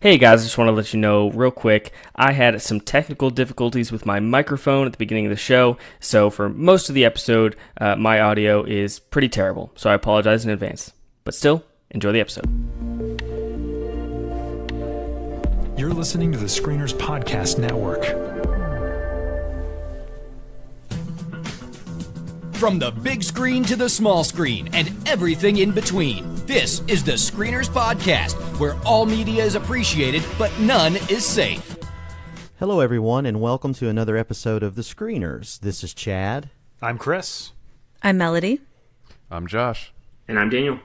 Hey guys, I just want to let you know real quick, I had some technical difficulties with my microphone at the beginning of the show, so for most of the episode, my audio is pretty terrible, so I apologize in advance. But still, enjoy the episode. You're listening to the Screeners Podcast Network. From the big screen to the small screen and everything in between, this is the Screeners Podcast, where all media is appreciated, but none is safe. Hello, everyone, and welcome to another episode of The Screeners. This is Chad. I'm Chris. I'm Melody. I'm Josh. And I'm Daniel.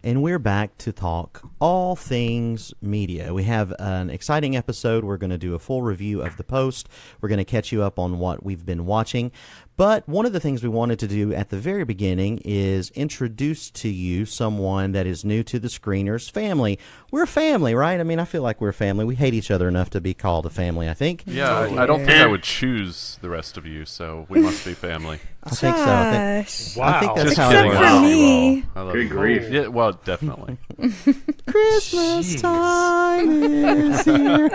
And we're back to talk all things media. We have an exciting episode. We're going to do a full review of The Post. We're going to catch you up on what we've been watching. But one of the things we wanted to do at the very beginning is introduce to you someone that is new to the Screeners family. We're a family, right? I mean, I feel like we're a family. We hate each other enough to be called a family, I think. Yeah, I don't think I would choose the rest of you, so we must be family. I think so. I think that's Just how kidding. it Except for me. I love Good you. grief. Yeah, well, definitely. Christmas time is here.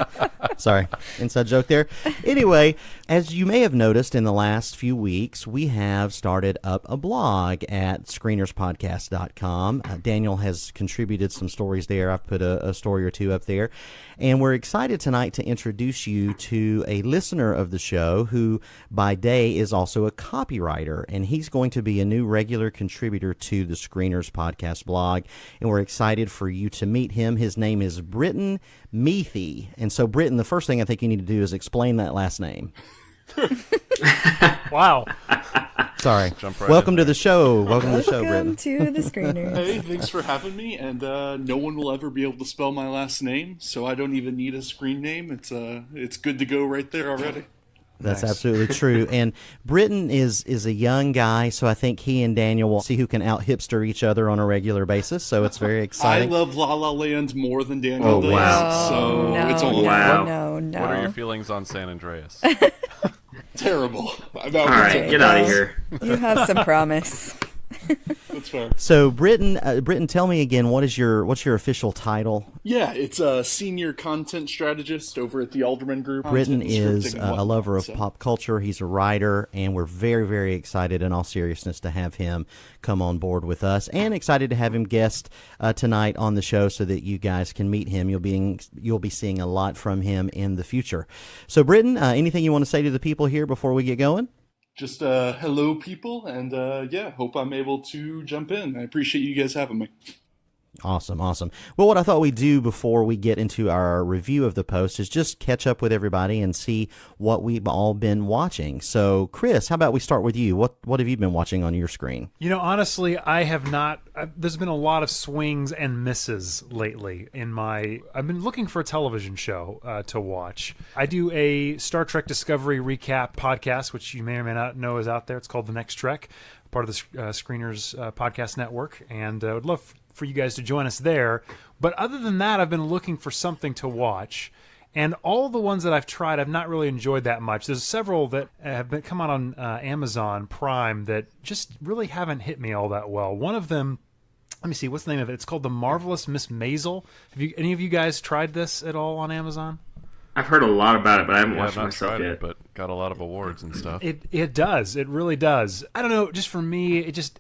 Sorry, inside joke there. Anyway, as you may have noticed in the last few weeks, we have started up a blog at screenerspodcast.com. Daniel has contributed some stories there. I've put a story or two up there. And we're excited tonight to introduce you to a listener of the show who, by day, is also a copywriter. And he's going to be a new regular contributor to the Screeners Podcast blog. And we're excited for you to meet him. His name is Britton Miethe. And so, Britton, the first thing I think you need to do is explain that last name. Wow. Sorry. Right Welcome to the show. Welcome to the show, Welcome Britton. to the Screeners. Hey, thanks for having me, and no one will ever be able to spell my last name, so I don't even need a screen name. It's good to go right there already. That's Nice. absolutely true. And Britton is a young guy, so I think he and Daniel will see who can out-hipster each other on a regular basis, so it's very exciting. I love La La Land more than Daniel does, wow. so no, it's only Wow. no. What are your feelings on San Andreas? terrible. All right, get out of here. You have some promise. That's fair. So, Britton, tell me again, what's your official title? Yeah, it's a senior content strategist over at the Alderman Group. Britton Content is scripting and a whatnot, lover of so. pop culture. He's a writer, and we're very, very excited, in all seriousness, to have him come on board with us, and excited to have him guest tonight on the show so that you guys can meet him. You'll be seeing a lot from him in the future. So, Britton, anything you want to say to the people here before we get going? Just hello, people, and yeah, hope I'm able to jump in. I appreciate you guys having me. Awesome. Well, what I thought we'd do before we get into our review of the Post is just catch up with everybody and see what we've all been watching. So, Chris, how about we start with you? What have you been watching on your screen? You know, honestly, I have not. There's been a lot of swings and misses lately I've been looking for a television show to watch. I do a Star Trek Discovery recap podcast, which you may or may not know is out there. It's called The Next Trek, part of the Screeners Podcast Network, and I would love for you guys to join us there. But other than that, I've been looking for something to watch, and all the ones that I've tried I've not really enjoyed that much. There's several that have come out on Amazon Prime that just really haven't hit me all that well. One of them, let me see, what's the name of it? It's called The Marvelous Miss Maisel. Have any of you guys tried this at all on Amazon? I've heard a lot about it, but I haven't Yeah, watched I've it not myself tried yet. it, but got a lot of awards and stuff. It does. It really does. I don't know. Just for me, it just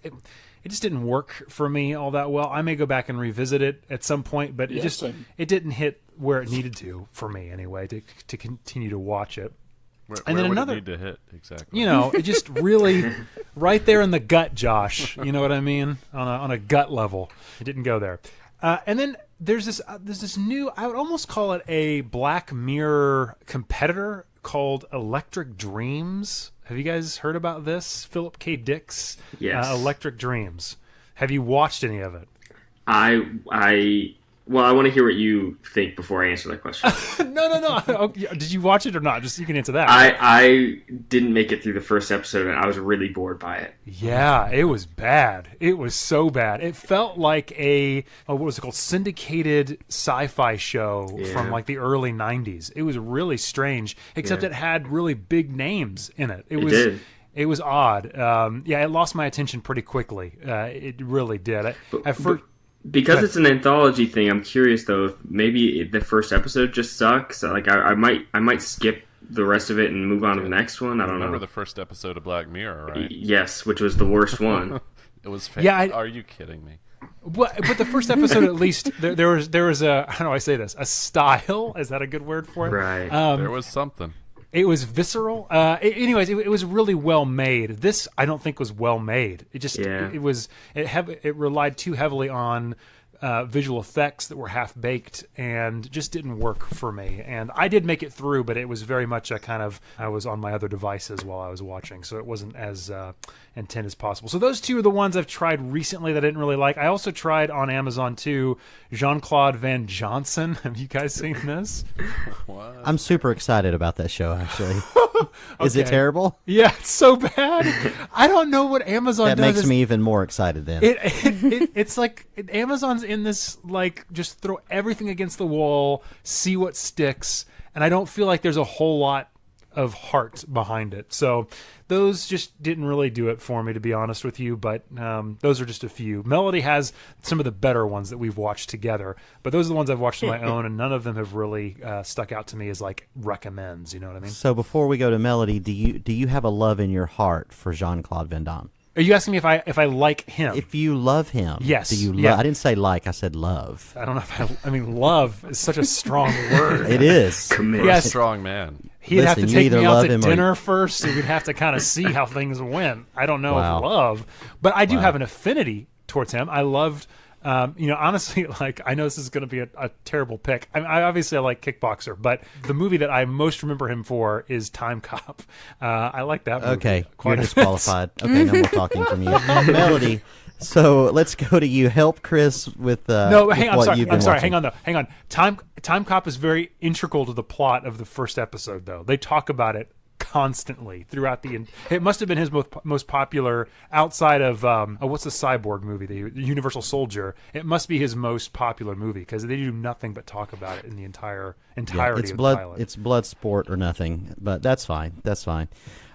didn't work for me all that well. I may go back and revisit it at some point, but it didn't hit where it needed to for me anyway to continue to watch it. Where then would another, it need to hit exactly? You know, it just really right there in the gut, Josh. You know what I mean? On a gut level, it didn't go there. And then there's this new, I would almost call it a Black Mirror competitor called Electric Dreams. Have you guys heard about this? Philip K. Dick's Electric Dreams. Have you watched any of it? Well, I want to hear what you think before I answer that question. No. Okay, did you watch it or not? Just you can answer that. I didn't make it through the first episode, and I was really bored by it. Yeah, it was bad. It was so bad. It felt like what was it called? Syndicated sci-fi show from like the early 90s. It was really strange, except it had really big names in it. It was odd. It lost my attention pretty quickly. It really did. Because it's an anthology thing, I'm curious though if maybe the first episode just sucks. Like I might skip the rest of it and move on to the next one. I don't Remember know. the first episode of Black Mirror, right? Yes, which was the worst one. It was Are you kidding me? But the first episode, at least, there was a, how do I say this? A style? Is that a good word for it? Right. There was something. It was visceral. Anyways, it was really well made. This, I don't think, was well made. It just it relied too heavily on visual effects that were half baked and just didn't work for me. And I did make it through, but it was very much a kind of, I was on my other devices while I was watching, so it wasn't as intent as possible. So those two are the ones I've tried recently that I didn't really like. I also tried on Amazon too, Jean-Claude Van Johnson. Have you guys seen this? What? I'm super excited about that show, actually. Is it Okay. terrible? Yeah, it's so bad. I don't know what Amazon That does. makes me even more excited then. It's like Amazon's in this, like, just throw everything against the wall, see what sticks, and I don't feel like there's a whole lot of heart behind it. So those just didn't really do it for me, to be honest with you, but those are just a few. Melody has some of the better ones that we've watched together, but those are the ones I've watched on my own, and none of them have really stuck out to me as, like, recommends, you know what I mean? So before we go to Melody, do you have a love in your heart for Jean-Claude Van Damme? Are you asking me if I like him? If you love him, Yes, do you? yeah. I didn't say like, I said love. I don't know if I mean, love is such a strong word. It is. Commit. Yes. Strong man. He'd have to Listen, you take either me out love to him or- dinner first, and we'd have to kind of see how things went. I don't know Wow. if love, but I do Wow. have an affinity towards him. I loved, honestly, like, I know this is going to be a terrible pick. I obviously like Kickboxer, but the movie that I most remember him for is Time Cop. I like that movie. Okay, quite you're a bit. disqualified. Okay, no more talking from you. Melody, so let's go to you. Help Chris with No, with hang on. what Sorry, you've been I'm sorry. watching. Hang on, though. Hang on. Time Cop is very integral to the plot of the first episode, though. They talk about it constantly throughout it must have been his most popular outside of what's the cyborg movie, the Universal Soldier. It must be his most popular movie because they do nothing but talk about it in the entirety It's of blood. the pilot. It's blood sport or nothing. But that's fine. That's fine.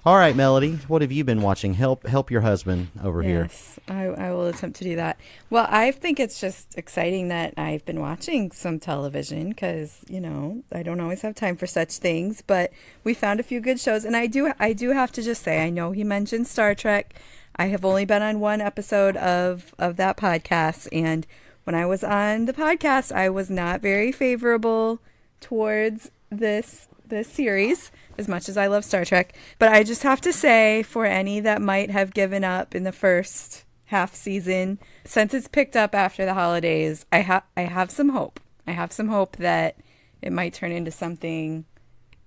All right, Melody, what have you been watching? Help your husband over here. Yes, I will attempt to do that. Well, I think it's just exciting that I've been watching some television because, I don't always have time for such things, but we found a few good shows. And I do have to just say, I know he mentioned Star Trek. I have only been on one episode of that podcast. And when I was on the podcast, I was not very favorable towards this series, as much as I love Star Trek. But I just have to say, for any that might have given up in the first half season, since it's picked up after the holidays, I have some hope. I have some hope that it might turn into something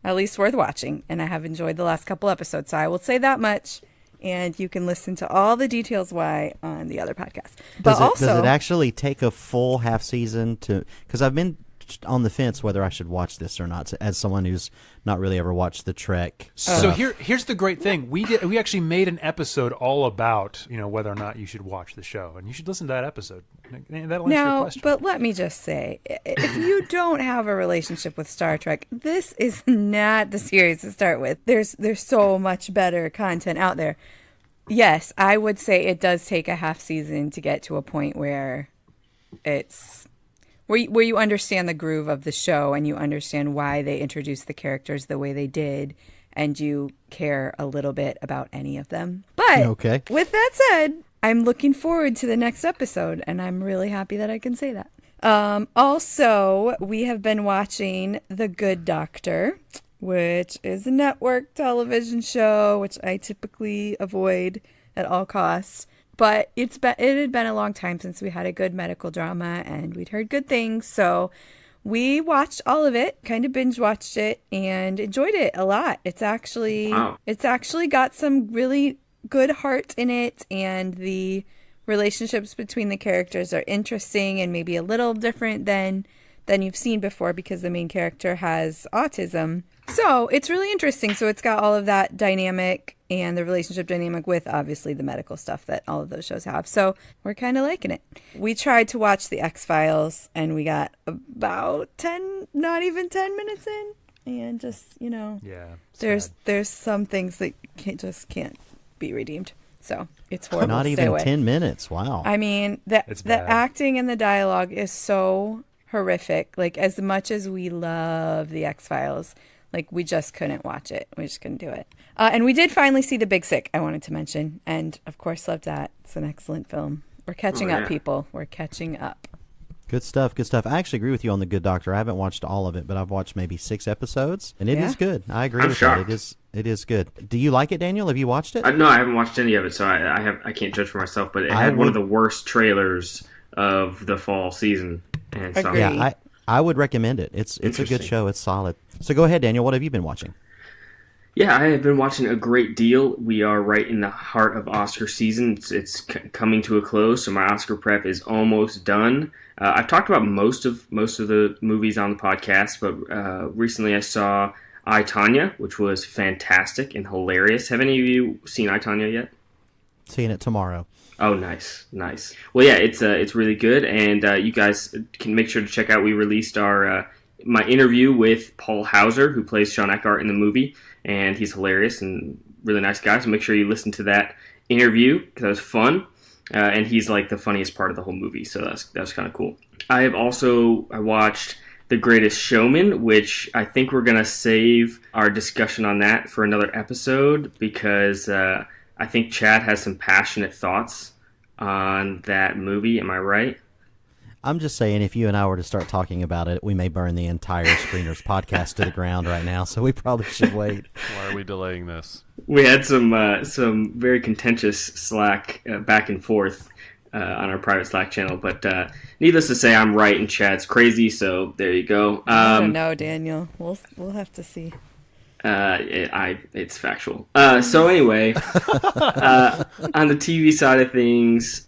at least worth watching. And I have enjoyed the last couple episodes, so I will say that much. And you can listen to all the details why on the other podcast. But Does it actually take a full half season to? Because I've been on the fence whether I should watch this or not, as someone who's not really ever watched the Trek. So here's the great thing. We actually made an episode all about, whether or not you should watch the show, and you should listen to that episode. That'll answer your question. But let me just say, if you don't have a relationship with Star Trek, this is not the series to start with. There's so much better content out there. Yes, I would say it does take a half season to get to a point where it's where you understand the groove of the show and you understand why they introduced the characters the way they did, and you care a little bit about any of them. But Okay. with that said, I'm looking forward to the next episode, and I'm really happy that I can say that. Also, we have been watching The Good Doctor, which is a network television show, which I typically avoid at all costs. But it had been a long time since we had a good medical drama, and we'd heard good things. So we watched all of it, kind of binge watched it, and enjoyed it a lot. It's actually got some really good heart in it, and the relationships between the characters are interesting and maybe a little different than you've seen before because the main character has autism. So it's really interesting. So it's got all of that dynamic and the relationship dynamic with obviously the medical stuff that all of those shows have. So we're kind of liking it. We tried to watch the X-Files and we got about not even 10 minutes in. And just, Yeah. there's some things that can't be redeemed. So it's horrible. Not Stay even away. 10 minutes. Wow. I mean, It's the bad. acting and the dialogue is so horrific. Like, as much as we love the X-Files, like, we just couldn't watch it. We just couldn't do it. And we did finally see The Big Sick, I wanted to mention. And, of course, loved that. It's an excellent film. We're catching up, people. We're catching up. Good stuff. Good stuff. I actually agree with you on The Good Doctor. I haven't watched all of it, but I've watched maybe 6 episodes, and it is good. I agree I'm with shocked. that. It is good. Do you like it, Daniel? Have you watched it? No, I haven't watched any of it, so I can't judge for myself. But it had one of the worst trailers of the fall season, and so Agreed. Yeah, I would recommend it. It's a good Interesting. show. It's solid. So go ahead, Daniel. What have you been watching? Yeah, I have been watching a great deal. We are right in the heart of Oscar season. It's coming to a close, so my Oscar prep is almost done. I've talked about most of the movies on the podcast, but recently I saw I, Tonya, which was fantastic and hilarious. Have any of you seen I, Tonya yet? Seeing it tomorrow. Oh, nice. Well, yeah, it's really good, and you guys can make sure to check out. We released our my interview with Paul Hauser, who plays Sean Eckhart in the movie, and he's hilarious and really nice guy. So make sure you listen to that interview because that was fun, and he's like the funniest part of the whole movie. So that's kind of cool. I watched The Greatest Showman, which I think we're gonna save our discussion on that for another episode because I think Chad has some passionate thoughts on that movie. Am I right? I'm just saying, if you and I were to start talking about it, we may burn the entire Screeners podcast to the ground right now, so we probably should wait. Why are we delaying this? We had some very contentious Slack back and forth on our private Slack channel, but needless to say, I'm right and Chad's crazy, so there you go. I don't know, Daniel. We'll have to see. It's factual. So anyway, on the TV side of things,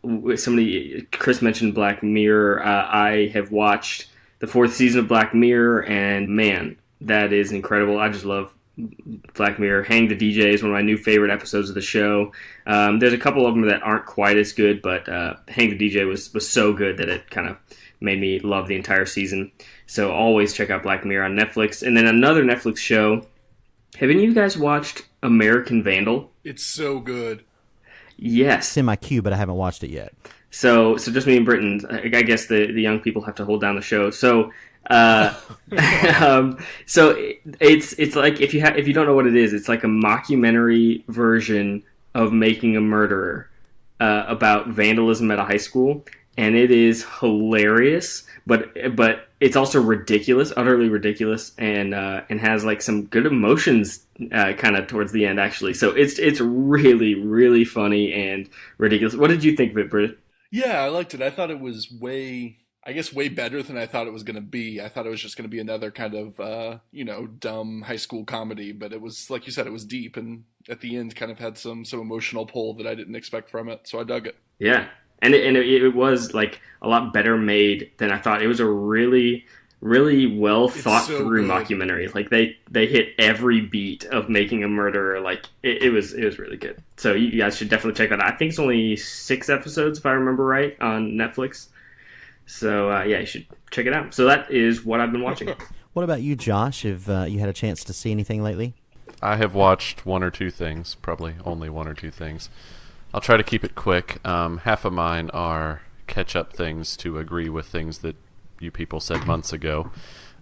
Chris mentioned Black Mirror. I have watched the 4th season of Black Mirror, and man, that is incredible. I just love Black Mirror. Hang the DJ is one of my new favorite episodes of the show. There's a couple of them that aren't quite as good, but Hang the DJ was so good that it kind of made me love the entire season. So always check out Black Mirror on Netflix. And then another Netflix show. Have any of you guys watched American Vandal? It's so good. Yes. It's in my queue, but I haven't watched it yet. So just me and Britton. I guess the young people have to hold down the show. So, so it's like if you don't know what it is, it's like a mockumentary version of Making a Murderer about vandalism at a high school, and it is hilarious. But it's also ridiculous, utterly ridiculous, and has like some good emotions kind of towards the end, actually. So it's really, really funny and ridiculous. What did you think of it, Britt? Yeah, I liked it. I thought it was way better than I thought it was going to be. I thought it was just going to be another kind of, dumb high school comedy. But it was, like you said, it was deep, and at the end kind of had some emotional pull that I didn't expect from it. So I dug it. Yeah. And it was like a lot better made than I thought. It was a really, really well thought through mockumentary. Like they hit every beat of Making a Murderer. Like it was really good. So you guys should definitely check that out. I think it's only 6 episodes if I remember right on Netflix. So yeah, you should check it out. So that is what I've been watching. What about you, Josh? Have you had a chance to see anything lately? I have watched 1 or 2 things, probably only 1 or 2 things. I'll try to keep it quick. Half of mine are catch-up things to agree with things that you people said months ago.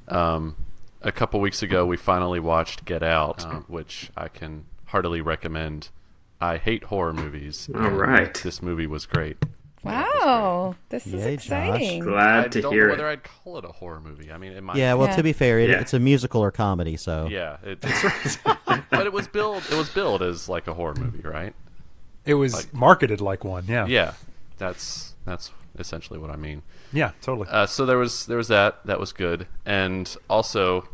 A couple weeks ago, we finally watched Get Out, which I can heartily recommend. I hate horror movies. All right. This movie was great. Wow, this is Yay, exciting. Josh. Glad to I don't hear know whether it. I'd call it a horror movie. I mean, it might. Yeah, well, Yeah. to be fair, Yeah. it's a musical or comedy, so... Yeah, but it was billed as like a horror movie, right? It was marketed like one, yeah. Yeah, that's essentially what I mean. Yeah, totally. So there was that was good, and also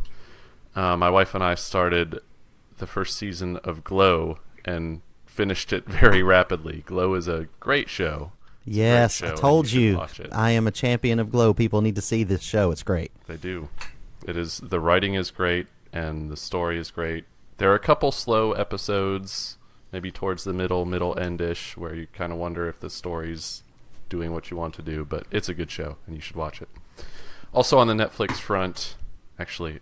my wife and I started the first season of Glow and finished it very rapidly. Glow is a great show. It's a Yes, great show, I told and you should you. watch it. I am a champion of Glow. People need to see this show. It's great. They do. It is. The writing is great, and the story is great. There are a couple slow episodes, maybe towards the middle end-ish, where you kind of wonder if the story's doing what you want to do, but it's a good show, and you should watch it. Also on the Netflix front, actually,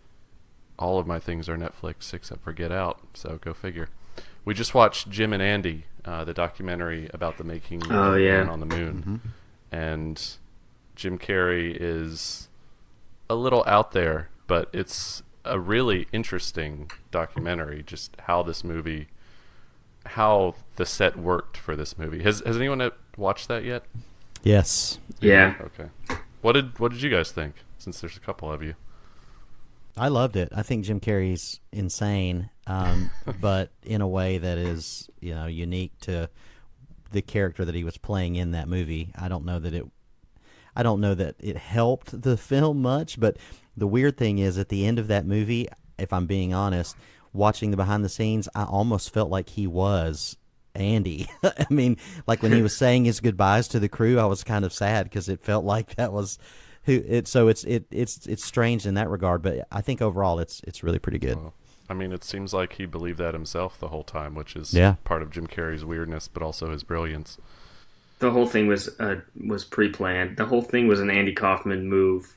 all of my things are Netflix except for Get Out, so go figure. We just watched Jim and Andy, the documentary about the making of yeah. Man on the Moon, and Jim Carrey is a little out there, but it's a really interesting documentary. Just how the set worked for this movie. Has anyone watched that yet? Yes. Yeah. Okay. What did you guys think? Since there's a couple of you. I loved it. I think Jim Carrey's insane, but in a way that is, unique to the character that he was playing in that movie. I don't know that it helped the film much, but the weird thing is at the end of that movie, if I'm being honest, watching the behind the scenes, I almost felt like he was Andy. I mean, like when he was saying his goodbyes to the crew, I was kind of sad because it felt like that was so it's strange in that regard, but I think overall it's really pretty good. Well, I mean, it seems like he believed that himself the whole time, which is part of Jim Carrey's weirdness, but also his brilliance. The whole thing was pre-planned. The whole thing was an Andy Kaufman move.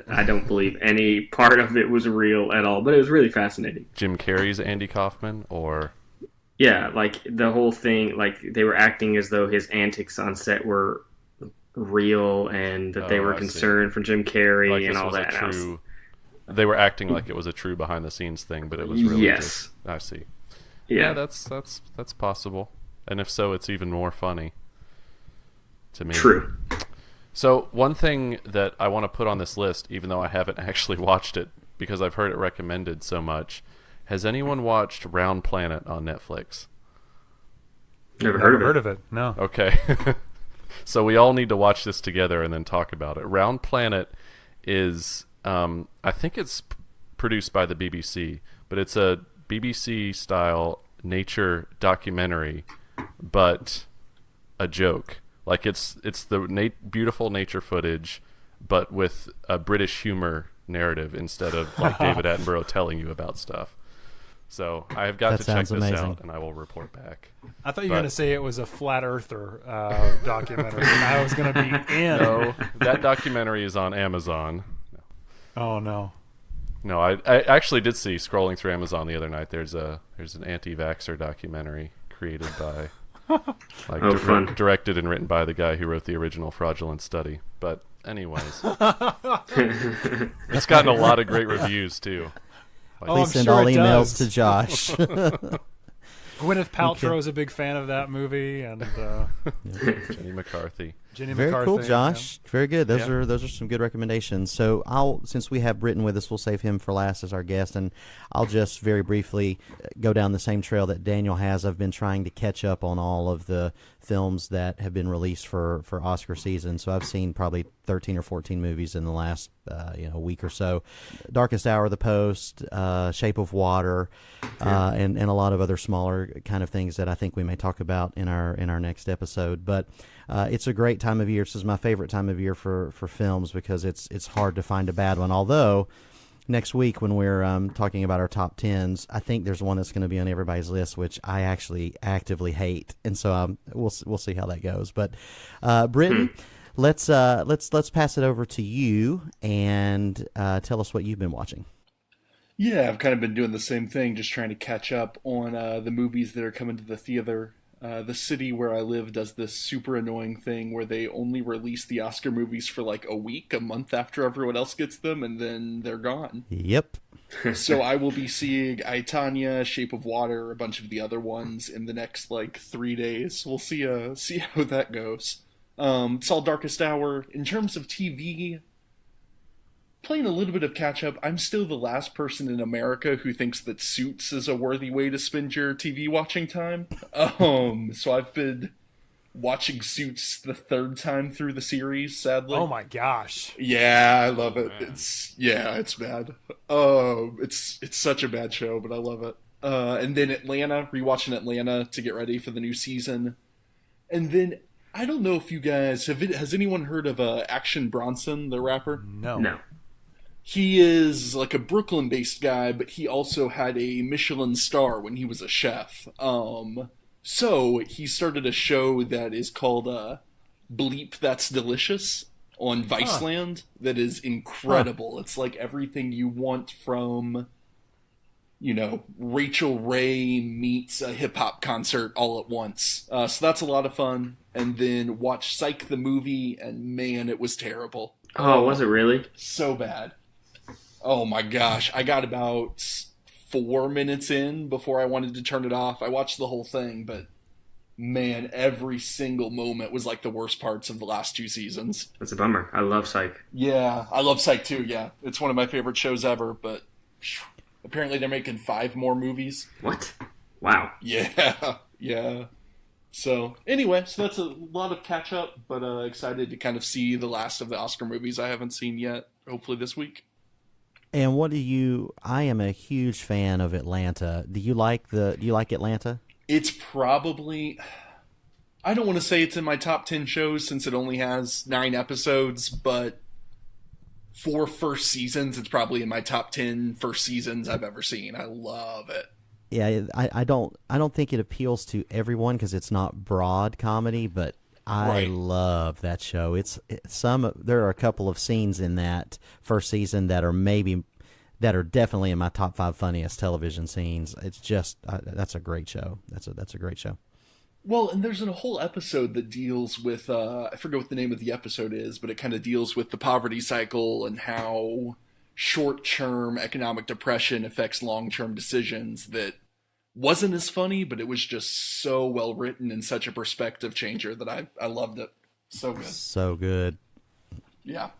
I don't believe any part of it was real at all, but it was really fascinating. Jim Carrey's Andy Kaufman, or yeah, like the whole thing, like they were acting as though his antics on set were real and that they were concerned for Jim Carrey like and all that. They were acting like it was a true behind-the-scenes thing, but it was really yes. I see. Yeah, that's possible, and if so, it's even more funny to me. True. So one thing that I want to put on this list, even though I haven't actually watched it because I've heard it recommended so much, has anyone watched Round Planet on Netflix? Never heard of it. No. Okay. So we all need to watch this together and then talk about it. Round Planet is, I think it's produced by the BBC, but it's a BBC-style nature documentary, but a joke. Like it's the beautiful nature footage, but with a British humor narrative instead of like David Attenborough telling you about stuff. So I have got to check this out, and I will report back. I thought you were going to say it was a flat earther documentary, and I was going to be in. No, that documentary is on Amazon. Oh no. No, I actually did see, scrolling through Amazon the other night, there's an anti-vaxxer documentary created by directed and written by the guy who wrote the original Fraudulent Study. But anyways, it's gotten a lot of great reviews too. Please send all emails to Josh. Gwyneth Paltrow is a big fan of that movie, and Jenny McCarthy. Very cool, Josh. Yeah. Very good. Those are some good recommendations. So since we have Britton with us, we'll save him for last as our guest, and I'll just very briefly go down the same trail that Daniel has. I've been trying to catch up on all of the films that have been released for Oscar season. So I've seen probably 13 or 14 movies in the last week or so. Darkest Hour, The Post, Shape of Water, and a lot of other smaller kind of things that I think we may talk about in our next episode. But it's a great time of year. This is my favorite time of year for films because it's hard to find a bad one. Although next week when we're talking about our top 10s, I think there's one that's going to be on everybody's list, which I actually actively hate, and so we'll see how that goes. But Britton, let's pass it over to you and tell us what you've been watching. Yeah, I've kind of been doing the same thing, just trying to catch up on the movies that are coming to the theater. The city where I live does this super annoying thing where they only release the Oscar movies for like a month after everyone else gets them, and then they're gone. Yep. So I will be seeing I, Tonya, Shape of Water, a bunch of the other ones in the next 3 days. We'll see how that goes. Saw Darkest Hour. In terms of TV, playing a little bit of catch-up, I'm still the last person in America who thinks that Suits is a worthy way to spend your TV watching time. So I've been watching Suits the third time through the series, sadly. Oh my gosh. Yeah, I love it. It's bad. It's such a bad show, but I love it. And then Atlanta, rewatching Atlanta to get ready for the new season. And then, I don't know if you guys, has anyone heard of Action Bronson, the rapper? No. He is like a Brooklyn-based guy, but he also had a Michelin star when he was a chef. So he started a show that is called Bleep That's Delicious on Viceland that is incredible. It's like everything you want from Rachel Ray meets a hip hop concert all at once. So that's a lot of fun. And then watch Psych the movie, and man, it was terrible. Oh, was it really? So bad. Oh my gosh. I got about 4 minutes in before I wanted to turn it off. I watched the whole thing, but man, every single moment was like the worst parts of the last 2 seasons. That's a bummer. I love Psych. Yeah, I love Psych too, yeah. It's one of my favorite shows ever, but apparently they're making 5 more movies. What? Wow. Yeah, yeah. So, anyway, that's a lot of catch-up, but excited to kind of see the last of the Oscar movies I haven't seen yet, hopefully this week. And I am a huge fan of Atlanta. Do you like Atlanta? It's probably, I don't want to say it's in my top 10 shows since it only has 9 episodes, but for first seasons, it's probably in my top 10 first seasons I've ever seen. I love it. Yeah, I don't think it appeals to everyone because it's not broad comedy, but I love that show. There are a couple of scenes in that first season that are definitely in my top 5 funniest television scenes. It's just that's a great show. That's a great show. Well, and there's a whole episode that deals with I forget what the name of the episode is, but it kind of deals with the poverty cycle and how short-term economic depression affects long-term decisions. That wasn't as funny, but it was just so well written and such a perspective changer that I loved it. So good. So good. Yeah.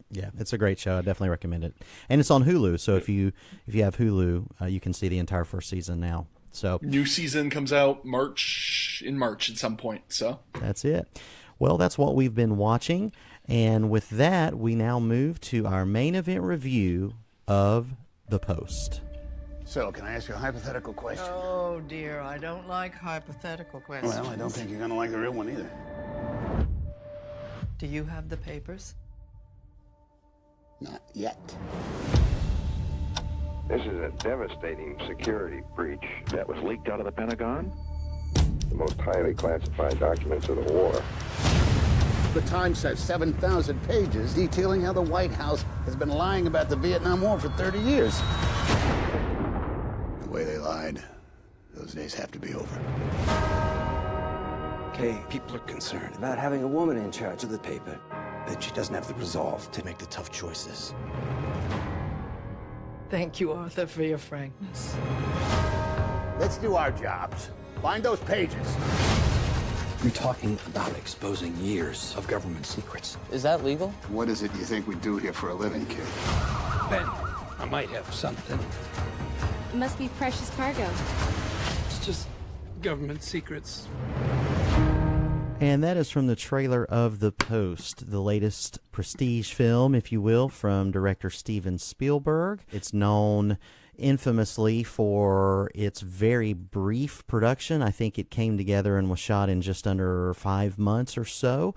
Yeah, it's a great show. I definitely recommend it. And it's on Hulu, so if you have Hulu, you can see the entire first season now. So new season comes out in March at some point. So that's it. Well, that's what we've been watching. And with that, we now move to our main event review of The Post. So, can I ask you a hypothetical question? Oh, dear, I don't like hypothetical questions. Well, I don't think you're going to like the real one either. Do you have the papers? Not yet. This is a devastating security breach that was leaked out of the Pentagon. The most highly classified documents of the war. The Times says 7,000 pages detailing how the White House has been lying about the Vietnam War for 30 years. The way they lied, those days have to be over. Okay, people are concerned about having a woman in charge of the paper, that she doesn't have the resolve to make the tough choices. Thank you, Arthur, for your frankness. Let's do our jobs. Find those pages. You're talking about exposing years of government secrets. Is that legal? What is it you think we do here for a living, kid? Ben, I might have something. It must be precious cargo. It's just government secrets. And that is from the trailer of The Post, the latest prestige film, if you will, from director Steven Spielberg. It's known infamously for its very brief production. I think it came together and was shot in just under 5 months or so.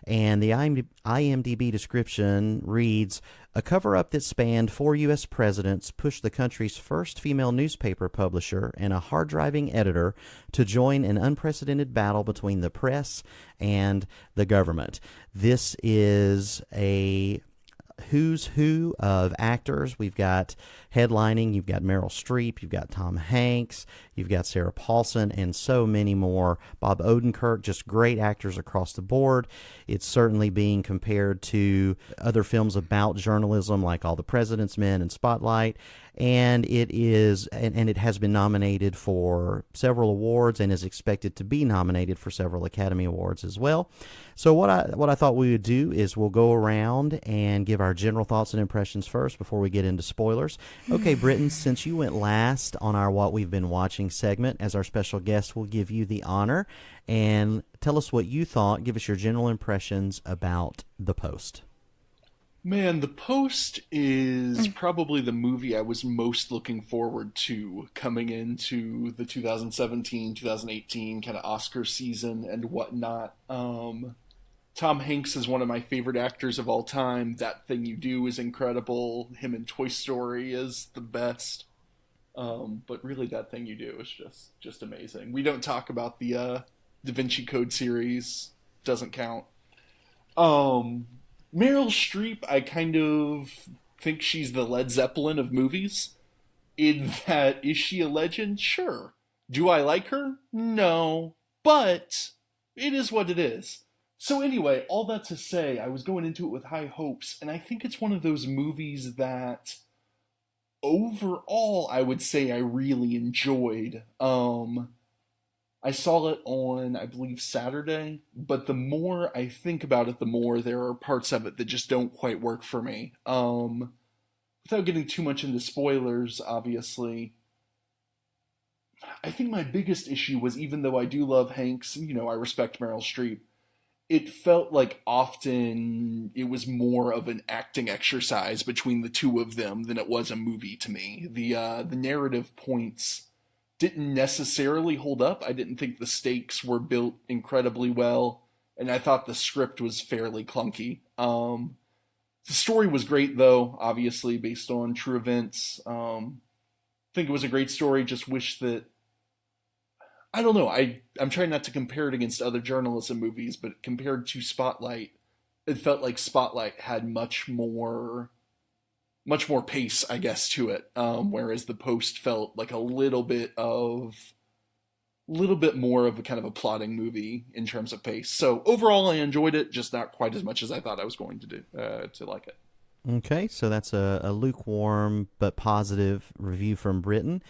And the IMDb description reads, a cover-up that spanned 4 U.S. presidents pushed the country's first female newspaper publisher and a hard-driving editor to join an unprecedented battle between the press and the government. This is a who's who of actors. We've got headlining, you've got Meryl Streep, you've got Tom Hanks, you've got Sarah Paulson, and so many more. Bob Odenkirk, just great actors across the board. It's certainly being compared to other films about journalism like All the President's Men and Spotlight, and it has been nominated for several awards and is expected to be nominated for several Academy Awards as well. So what I thought we would do is we'll go around and give our general thoughts and impressions first before we get into spoilers. Okay, Britton, since you went last on our What We've Been Watching segment, as our special guest, we'll give you the honor and tell us what you thought. Give us your general impressions about The Post. Man, The Post is probably the movie I was most looking forward to coming into the 2017, 2018 kind of Oscar season and whatnot. Tom Hanks is one of my favorite actors of all time. That Thing You Do is incredible. Him in Toy Story is the best. But really, That Thing You Do is just amazing. We don't talk about the Da Vinci Code series. Doesn't count. Meryl Streep, I kind of think she's the Led Zeppelin of movies. in that, is she a legend? Sure. Do I like her? No. But it is what it is. So anyway, all that to say, I was going into it with high hopes, and I think it's one of those movies that overall I would say I really enjoyed. I saw it on, I believe, Saturday, but the more I think about it, the more there are parts of it that just don't quite work for me. Without getting too much into spoilers, obviously, I think my biggest issue was, even though I do love Hanks, I respect Meryl Streep, it felt like often it was more of an acting exercise between the two of them than it was a movie to me. The narrative points didn't necessarily hold up. I didn't think the stakes were built incredibly well, and I thought the script was fairly clunky. The story was great, though, obviously, based on true events. I think it was a great story, just wish that... I don't know, I'm trying not to compare it against other journalism movies, but compared to Spotlight, it felt like Spotlight had much more pace, I guess, to it, whereas The Post felt like a little bit more of a kind of a plotting movie in terms of pace. So overall, I enjoyed it, just not quite as much as I thought I was going to do to like it. Okay, so that's a lukewarm but positive review from Britain.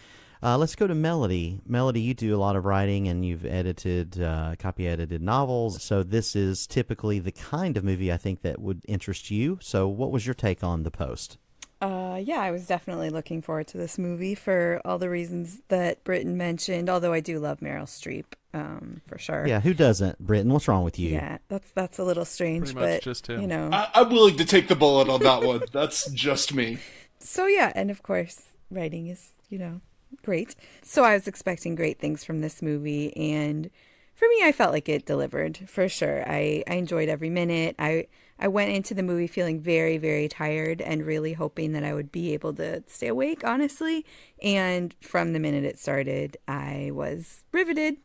Let's go to Melody. Melody, you do a lot of writing, and you've edited, copy-edited novels, so this is typically the kind of movie I think that would interest you. So what was your take on The Post? Yeah, I was definitely looking forward to this movie for all the reasons that Britton mentioned, although I do love Meryl Streep, for sure. Yeah, who doesn't, Britton? What's wrong with you? Yeah, that's a little strange, Pretty much but, just him. I'm willing to take the bullet on that one. That's just me. So yeah, and of course, writing is, great. So I was expecting great things from this movie, and for me, I felt like it delivered, for sure. I enjoyed every minute. I went into the movie feeling very, very tired and really hoping that I would be able to stay awake, honestly. And from the minute it started, I was riveted.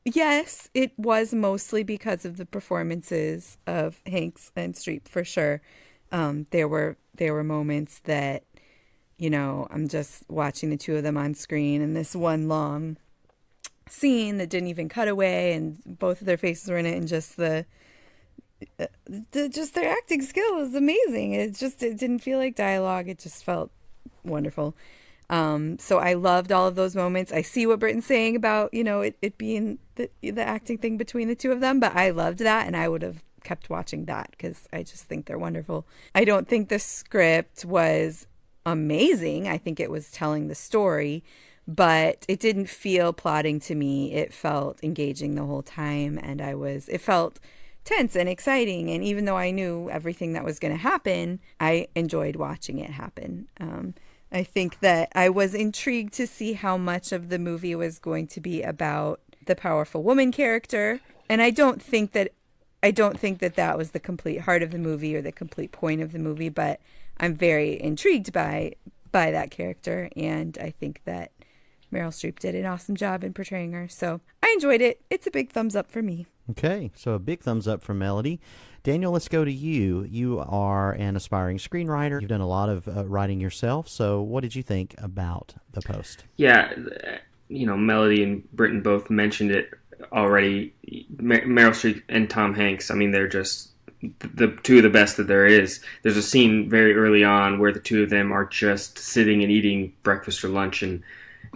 Yes, it was mostly because of the performances of Hanks and Streep, for sure. There were moments that, I'm just watching the two of them on screen, and this one long scene that didn't even cut away, and both of their faces were in it, and just their acting skill was amazing. It didn't feel like dialogue. It just felt wonderful. So I loved all of those moments. I see what Britton's saying about, it being the acting thing between the two of them, but I loved that, and I would have kept watching that because I just think they're wonderful. I don't think the script was amazing. I think it was telling the story, but it didn't feel plotting to me. It felt engaging the whole time, and it felt tense and exciting. And even though I knew everything that was going to happen, I enjoyed watching it happen. I think that I was intrigued to see how much of the movie was going to be about the powerful woman character. And I don't think that that was the complete heart of the movie or the complete point of the movie, but I'm very intrigued by that character, and I think that Meryl Streep did an awesome job in portraying her. So I enjoyed it. It's a big thumbs up for me. Okay, so a big thumbs up from Melody. Daniel, let's go to you. You are an aspiring screenwriter. You've done a lot of writing yourself. So what did you think about The Post? Yeah, Melody and Britton both mentioned it already. Meryl Streep and Tom Hanks, they're just the two of the best that there is. There's a scene very early on where the two of them are just sitting and eating breakfast or lunch, and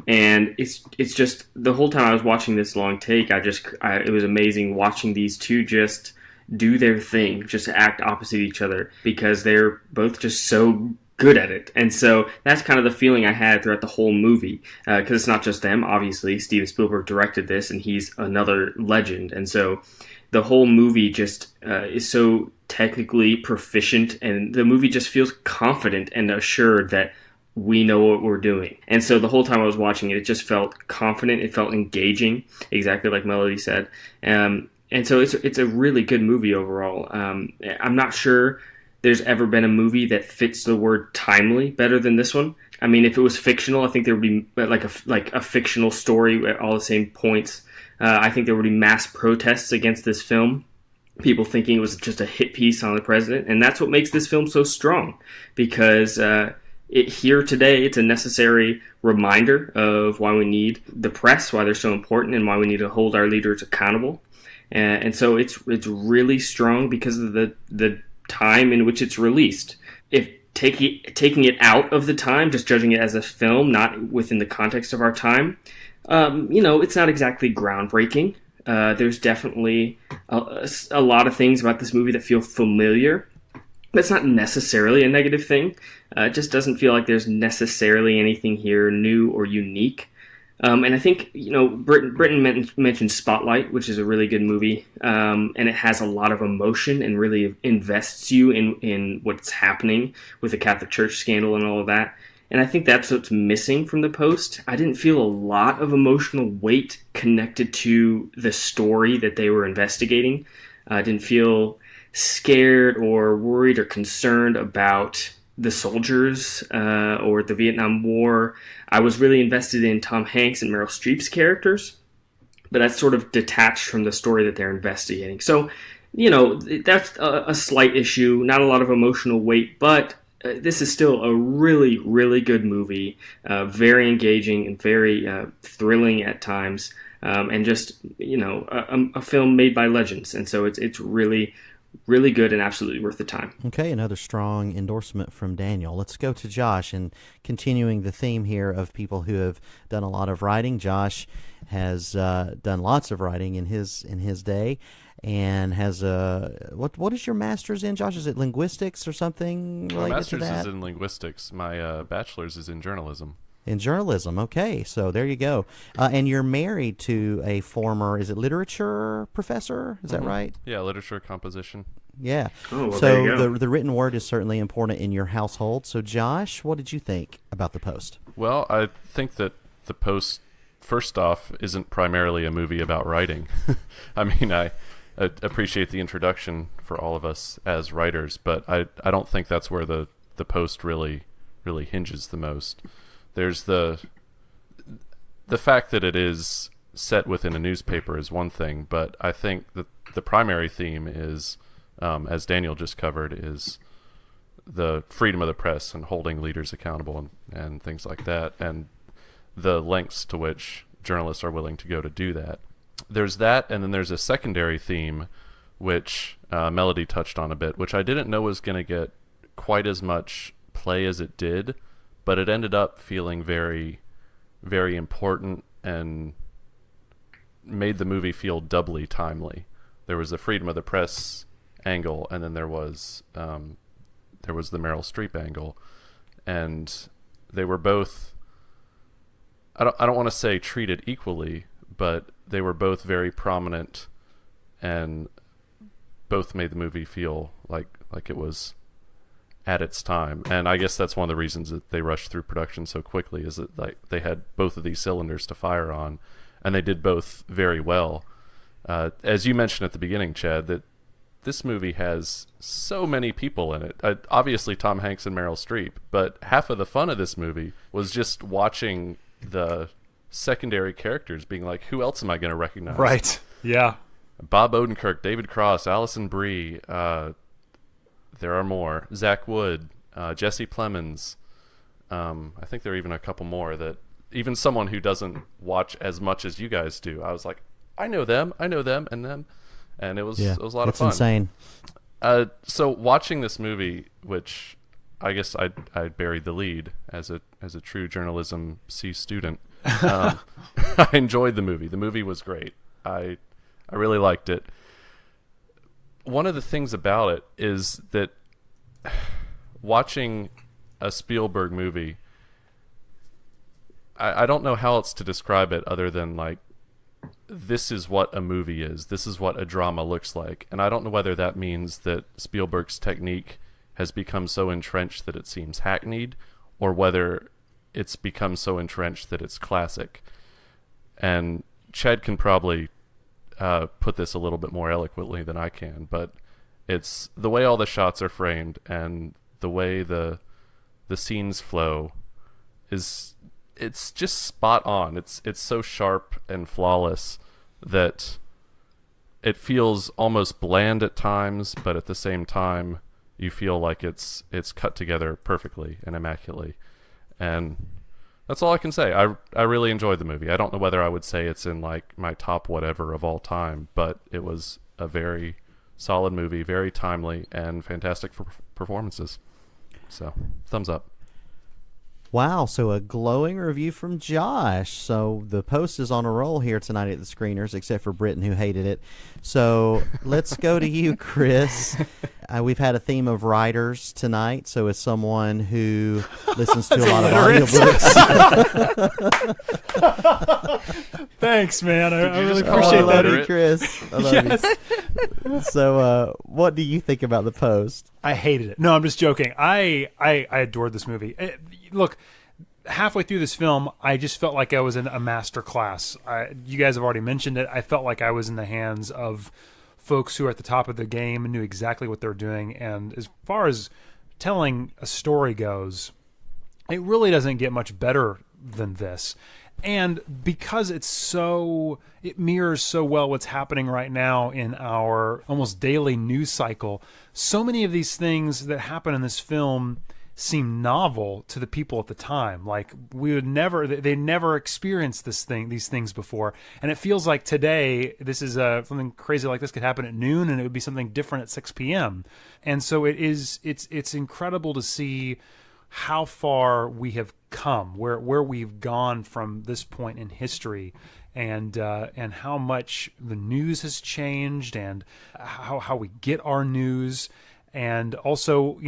it's just the whole time I was watching this long take, it was amazing watching these two just do their thing, just act opposite each other, because they're both just so good at it. And so that's kind of the feeling I had throughout the whole movie, because it's not just them. Obviously, Steven Spielberg directed this, and he's another legend. And so the whole movie just is so technically proficient, and the movie just feels confident and assured that we know what we're doing. And so the whole time I was watching it, it just felt confident. It felt engaging, exactly like Melody said. And so it's a really good movie overall. I'm not sure there's ever been a movie that fits the word timely better than this one. If it was fictional, I think there would be like a fictional story at all the same points. I think there would be mass protests against this film, people thinking it was just a hit piece on the president, and that's what makes this film so strong, because here today, it's a necessary reminder of why we need the press, why they're so important, and why we need to hold our leaders accountable. And so it's really strong because of the time in which it's released. If taking it out of the time, just judging it as a film, not within the context of our time, it's not exactly groundbreaking. There's definitely a lot of things about this movie that feel familiar. That's not necessarily a negative thing. It just doesn't feel like there's necessarily anything here new or unique. And I think, Britton mentioned Spotlight, which is a really good movie, and it has a lot of emotion and really invests you in what's happening with the Catholic Church scandal and all of that. And I think that's what's missing from The Post. I didn't feel a lot of emotional weight connected to the story that they were investigating. I didn't feel scared or worried or concerned about the soldiers or the Vietnam War. I was really invested in Tom Hanks and Meryl Streep's characters, but that's sort of detached from the story that they're investigating. So, that's a slight issue, not a lot of emotional weight, but this is still a really, really good movie, very engaging and very thrilling at times, and just, a film made by legends. And so it's really, really good and absolutely worth the time. Okay, another strong endorsement from Daniel. Let's go to Josh, and continuing the theme here of people who have done a lot of writing. Josh has done lots of writing in his day, and has what is your master's in, Josh? Is it linguistics or something related to that? My master's is in linguistics. My bachelor's is in journalism. In journalism, okay. So there you go. And you're married to a former, is it literature professor? Is that right? Yeah, literature composition. Yeah. Oh, well, so there you go. the written word is certainly important in your household. So Josh, what did you think about The Post? Well, I think that The Post, first off, isn't primarily a movie about writing. I mean, I appreciate the introduction for all of us as writers, but I don't think that's where the Post really hinges the most. There's the fact that it is set within a newspaper is one thing, but I think that the primary theme is, as Daniel just covered, is the freedom of the press and holding leaders accountable and things like that, and the lengths to which journalists are willing to go to do that. There's that, and then there's a secondary theme, which Melody touched on a bit, which I didn't know was going to get quite as much play as it did, but it ended up feeling very, very important and made the movie feel doubly timely. There was the freedom of the press angle, and then there was the Meryl Streep angle, and they were both, I don't want to say treated equally, but they were both very prominent, and both made the movie feel like it was at its time. And I guess that's one of the reasons that they rushed through production so quickly, is that they had both of these cylinders to fire on, and they did both very well. As you mentioned at the beginning, Chad, that this movie has so many people in it. Obviously Tom Hanks and Meryl Streep, but half of the fun of this movie was just watching the secondary characters being like, who else am I going to recognize? Right, yeah. Bob Odenkirk, David Cross, Alison Brie, there are more. Zach Wood, Jesse Plemons. I think there are even a couple more that even someone who doesn't watch as much as you guys do, I was like, I know them, and them. And it was a lot of fun. It's insane. So watching this movie, which I guess I buried the lead as a true journalism C student, I enjoyed the movie. The movie was great. I really liked it. One of the things about it is that watching a Spielberg movie, I don't know how else to describe it other than like, this is what a movie is. This is what a drama looks like. And I don't know whether that means that Spielberg's technique has become so entrenched that it seems hackneyed, or whether it's become so entrenched that it's classic. And Chad can probably put this a little bit more eloquently than I can, but it's the way all the shots are framed and the way the scenes flow it's just spot on. It's so sharp and flawless that it feels almost bland at times, but at the same time you feel like it's cut together perfectly and immaculately. And that's all I can say. I really enjoyed the movie. I don't know whether I would say it's in like my top whatever of all time, but it was a very solid movie, very timely, and fantastic performances. So, thumbs up. Wow, so a glowing review from Josh. So the Post is on a roll here tonight at the screeners, except for Britton, who hated it. So let's go to you, Chris. We've had a theme of writers tonight, so as someone who listens to a lot of audiobooks. Thanks, man. I really appreciate that. I love you, Chris. I love you. So what do you think about the Post? I hated it. No, I'm just joking. I adored this movie. Look, halfway through this film, I just felt like I was in a master class. You guys have already mentioned it. I felt like I was in the hands of folks who are at the top of the game and knew exactly what they're doing. And as far as telling a story goes, it really doesn't get much better than this. And because it mirrors so well what's happening right now in our almost daily news cycle, so many of these things that happen in this film seem novel to the people at the time. Like they never experienced these things before. And it feels like today, this is something crazy like this could happen at noon, and it would be something different at 6 p.m. And so it's incredible to see how far we have come, where we've gone from this point in history, and how much the news has changed, and how we get our news, and also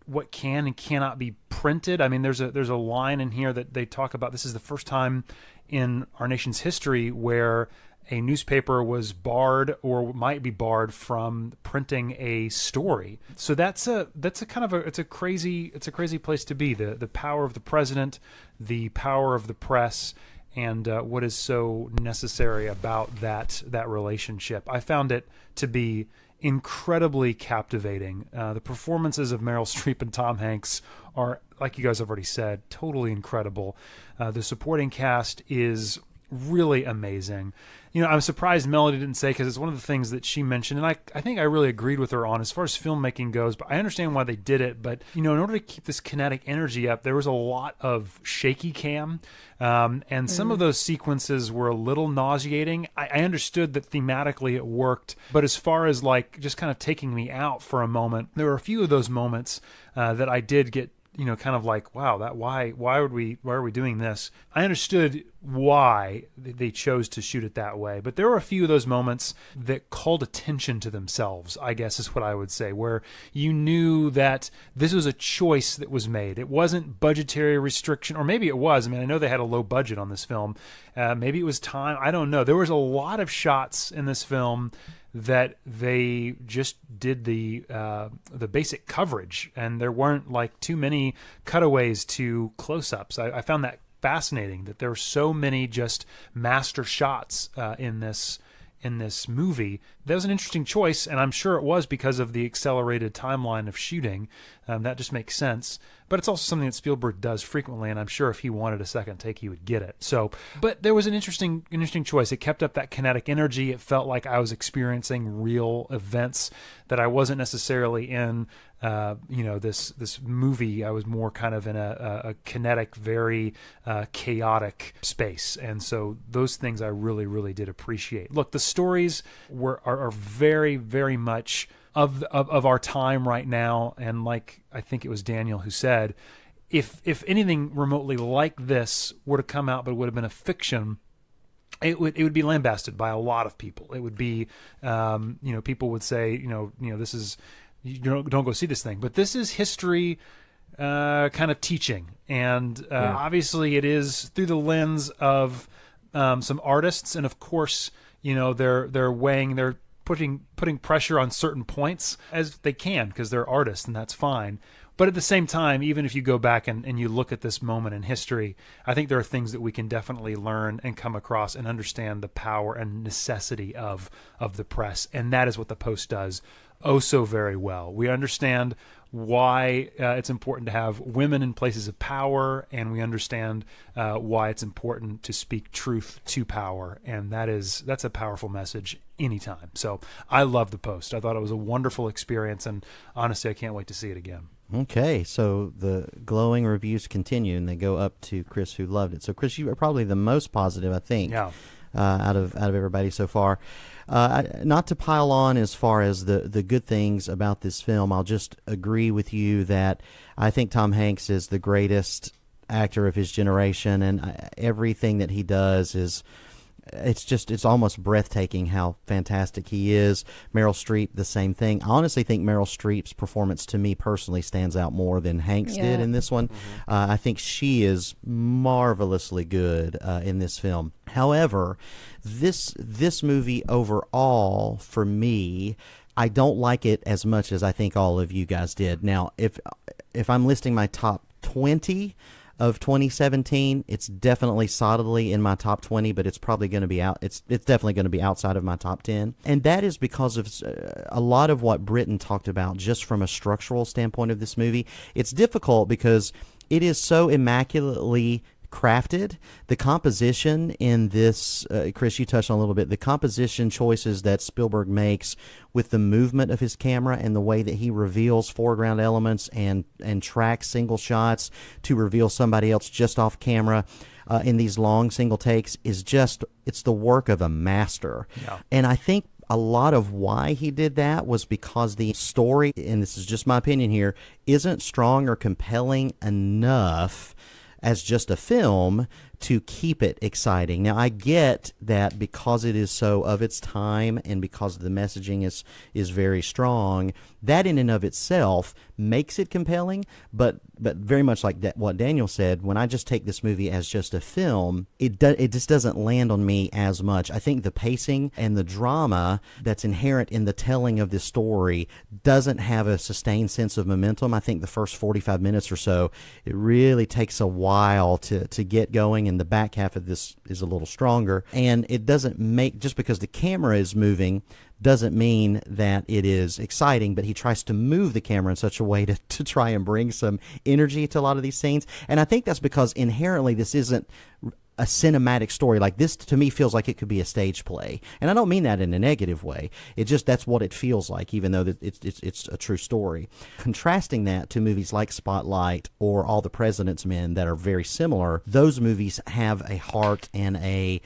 what can and cannot be printed. I mean, there's a line in here that they talk about. This is the first time in our nation's history where a newspaper was barred or might be barred from printing a story. So it's a crazy place to be. The power of the president, the power of the press, and what is so necessary about that relationship. I found it to be incredibly captivating. The performances of Meryl Streep and Tom Hanks are, like you guys have already said, totally incredible. The supporting cast is really amazing. I'm surprised Melody didn't say, because it's one of the things that she mentioned, and I think I really agreed with her on as far as filmmaking goes, but I understand why they did it. But in order to keep this kinetic energy up, there was a lot of shaky cam, and some of those sequences were a little nauseating. I understood that thematically it worked, but as far as like just kind of taking me out for a moment, there were a few of those moments that I did get kind of like, wow, why are we doing this? I understood why they chose to shoot it that way, but there were a few of those moments that called attention to themselves, I guess is what I would say, where you knew that this was a choice that was made. It wasn't budgetary restriction, or maybe it was. I mean, I know they had a low budget on this film. Maybe it was time. I don't know. There was a lot of shots in this film that they just did the basic coverage, and there weren't like too many cutaways to close-ups. I found that fascinating, that there were so many just master shots in this movie. That was an interesting choice, and I'm sure it was because of the accelerated timeline of shooting. That just makes sense. But it's also something that Spielberg does frequently, and I'm sure if he wanted a second take, he would get it. So, but there was an interesting choice. It kept up that kinetic energy. It felt like I was experiencing real events, that I wasn't necessarily in, this movie. I was more kind of in a kinetic, very chaotic space. And so those things I really, really did appreciate. Look, the stories are very, very much of our time right now, and like I think it was Daniel who said, if anything remotely like this were to come out, but it would have been a fiction, it would be lambasted by a lot of people. It would be, people would say, this is, don't go see this thing, but this is history, kind of teaching, and obviously it is through the lens of some artists, and of course, they're weighing their putting pressure on certain points as they can, because they're artists, and that's fine. But at the same time, even if you go back and you look at this moment in history, I think there are things that we can definitely learn and come across and understand the power and necessity of the press. And that is what the Post does oh so very well. We understand why it's important to have women in places of power, and we understand why it's important to speak truth to power. And that's a powerful message anytime. So I love The Post. I thought it was a wonderful experience, and honestly, I can't wait to see it again. Okay, so the glowing reviews continue, and they go up to Chris, who loved it. So, Chris, you are probably the most positive, I think, out of everybody so far. Not to pile on as far as the good things about this film, I'll just agree with you that I think Tom Hanks is the greatest actor of his generation, and everything that he does is... It's almost breathtaking how fantastic he is. Meryl Streep, the same thing. I honestly think Meryl Streep's performance, to me personally, stands out more than Hanks did in this one. I think she is marvelously good in this film. However, this movie overall, for me, I don't like it as much as I think all of you guys did. Now, if I'm listing my top 20 of 2017, it's definitely solidly in my top 20, but it's probably going to be out. It's definitely going to be outside of my top 10, and that is because of a lot of what Britton talked about, just from a structural standpoint of this movie. It's difficult because it is so immaculately crafted. The composition in this, Chris, you touched on a little bit, the composition choices that Spielberg makes with the movement of his camera and the way that he reveals foreground elements and tracks single shots to reveal somebody else just off camera in these long single takes is just, it's the work of a master. Yeah. And I think a lot of why he did that was because the story, and this is just my opinion here, isn't strong or compelling enough as just a film to keep it exciting. Now, I get that because it is so of its time and because the messaging is very strong, that in and of itself makes it compelling, but very much like what Daniel said, when I just take this movie as just a film, it just doesn't land on me as much. I think the pacing and the drama that's inherent in the telling of this story doesn't have a sustained sense of momentum. I think the first 45 minutes or so, it really takes a while to get going, and the back half of this is a little stronger. And it doesn't make, just because the camera is moving doesn't mean that it is exciting, but he tries to move the camera in such a way to try and bring some energy to a lot of these scenes. And I think that's because inherently this isn't a cinematic story. Like, this to me feels like it could be a stage play, and I don't mean that in a negative way. It just, that's what it feels like, even though it's a true story. Contrasting that to movies like Spotlight or All the President's Men that are very similar, those movies have a heart and a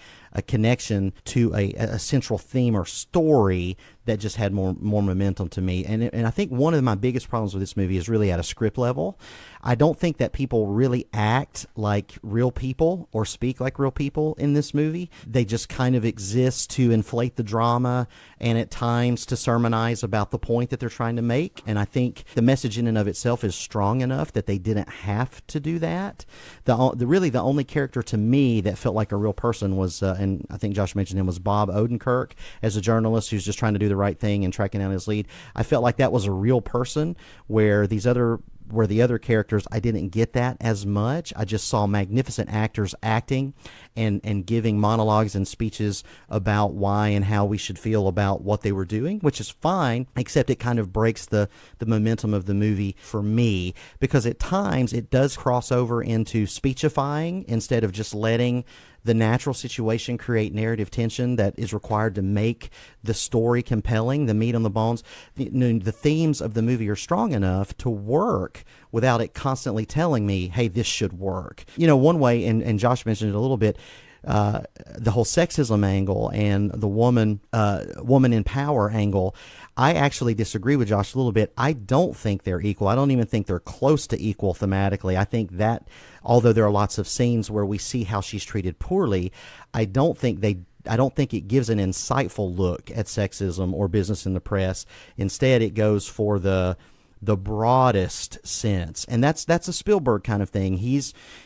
connection to a central theme or story that just had more momentum to me. And I think one of my biggest problems with this movie is really at a script level. I don't think that people really act like real people or speak like real people in this movie. They just kind of exist to inflate the drama and at times to sermonize about the point that they're trying to make. And I think the message in and of itself is strong enough that they didn't have to do that. Really the only character to me that felt like a real person was, and I think Josh mentioned him, was Bob Odenkirk as a journalist who's just trying to do the right thing and tracking down his lead. I felt like that was a real person, where the other characters, I didn't get that as much. I just saw magnificent actors acting and giving monologues and speeches about why and how we should feel about what they were doing, which is fine, except it kind of breaks the momentum of the movie for me, because at times it does cross over into speechifying instead of just letting the natural situation create narrative tension that is required to make the story compelling, the meat on the bones. The themes of the movie are strong enough to work without it constantly telling me, hey, this should work. One way, and Josh mentioned it a little bit, the whole sexism angle and the woman in power angle, I actually disagree with Josh a little bit. I don't think they're equal. I don't even think they're close to equal thematically. I think that although there are lots of scenes where we see how she's treated poorly, I don't think it gives an insightful look at sexism or business in the press. Instead, it goes for the broadest sense, and that's a Spielberg kind of thing.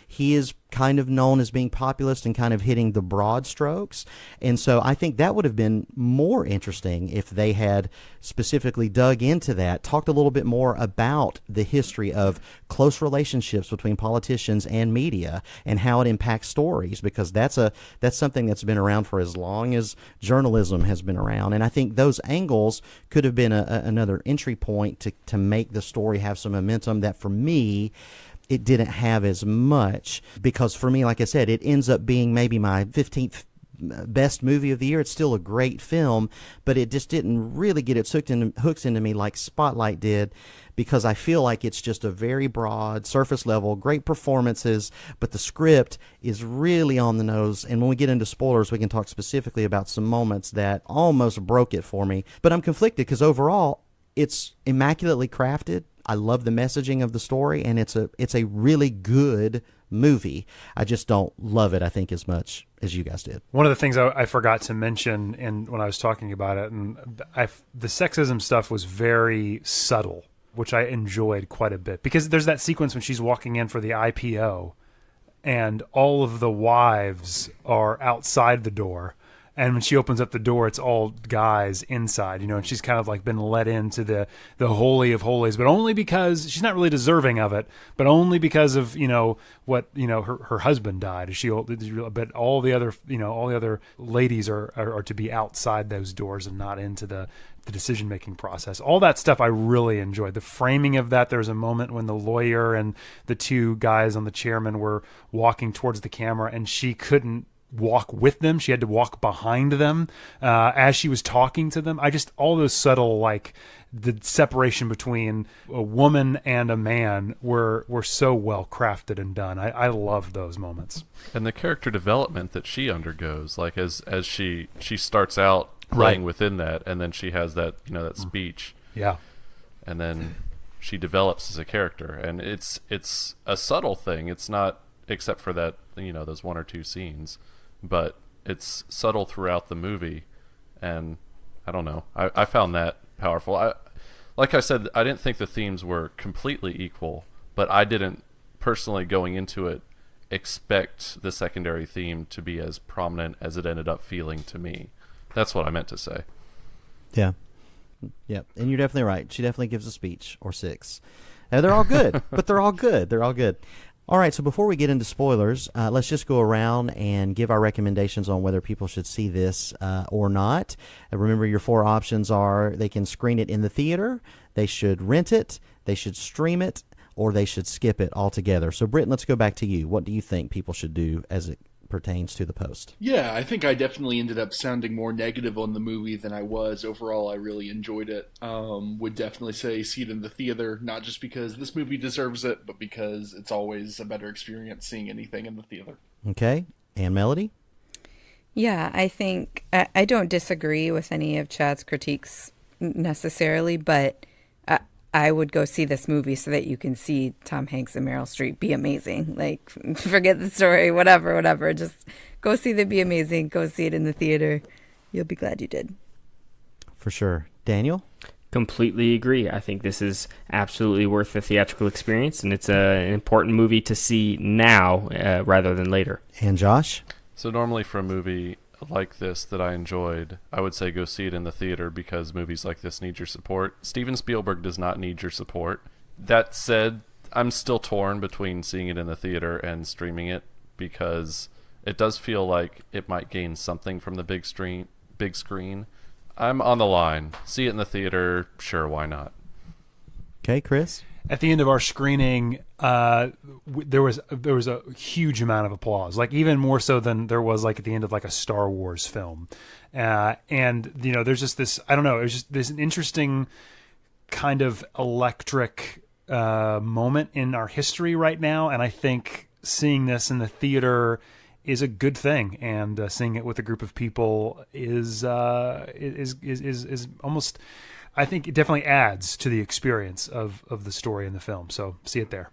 He is kind of known as being populist and kind of hitting the broad strokes, and so I think that would have been more interesting if they had specifically dug into that, talked a little bit more about the history of close relationships between politicians and media and how it impacts stories, because that's something that's been around for as long as journalism has been around. And I think those angles could have been another entry point to make the story have some momentum that, for me, it didn't have as much, because for me, like I said, it ends up being maybe my 15th best movie of the year. It's still a great film, but it just didn't really get its hooks into me like Spotlight did, because I feel like it's just a very broad, surface level, great performances, but the script is really on the nose. And when we get into spoilers, we can talk specifically about some moments that almost broke it for me. But I'm conflicted because overall, it's immaculately crafted. I love the messaging of the story, and it's a really good movie. I just don't love it, I think, as much as you guys did. One of the things I forgot to mention when I was talking about it, and the sexism stuff was very subtle, which I enjoyed quite a bit, because there's that sequence when she's walking in for the IPO and all of the wives are outside the door. And when she opens up the door, it's all guys inside, and she's kind of like been let into the holy of holies, but only because she's not really deserving of it, but only because of, what, her husband died. But all the other ladies are to be outside those doors and not into the decision-making process. All that stuff I really enjoyed. The framing of that, there was a moment when the lawyer and the two guys on the chairman were walking towards the camera, and she couldn't walk with them. She had to walk behind them as she was talking to them. All those subtle, like the separation between a woman and a man were so well crafted and done. I love those moments. And the character development that she undergoes, like as she starts out playing within that, and then she has that that speech. Yeah. And then she develops as a character, and it's a subtle thing. It's not, except for that those one or two scenes, but it's subtle throughout the movie, and I don't know. I found that powerful. Like I said, I didn't think the themes were completely equal, but I didn't personally, going into it, expect the secondary theme to be as prominent as it ended up feeling to me. That's what I meant to say. Yeah. Yep. And you're definitely right. She definitely gives a speech or six. They're all good, but they're all good. They're all good. All right, so before we get into spoilers, let's just go around and give our recommendations on whether people should see this or not. Remember, your four options are: they can screen it in the theater, they should rent it, they should stream it, or they should skip it altogether. So, Britton, let's go back to you. What do you think people should do as it pertains to the post? Yeah, I think I definitely ended up sounding more negative on the movie than I was. Overall, I really enjoyed it. Would definitely say see it in the theater, not just because this movie deserves it, but because it's always a better experience seeing anything in the theater. Okay. And Melody? Yeah, I think I don't disagree with any of Chad's critiques necessarily, but I would go see this movie so that you can see Tom Hanks and Meryl Streep be amazing. Like, forget the story, whatever. Just go see them be amazing. Go see it in the theater. You'll be glad you did. For sure. Daniel? Completely agree. I think this is absolutely worth the theatrical experience, and it's an important movie to see now rather than later. And Josh? So normally for a movie like this that I enjoyed, I would say go see it in the theater, because movies like this need your support. Steven Spielberg does not need your support. That said, I'm still torn between seeing it in the theater and streaming it, because it does feel like it might gain something from the big screen. I'm on the line. See it in the theater, sure, why not? Okay, Chris? At the end of our screening, there was a huge amount of applause, like even more so than there was like at the end of like a Star Wars film. And there's just this, I don't know, it was just this interesting kind of electric moment in our history right now, and I think seeing this in the theater is a good thing, and seeing it with a group of people is almost, I think it definitely adds to the experience of the story in the film. So see it there.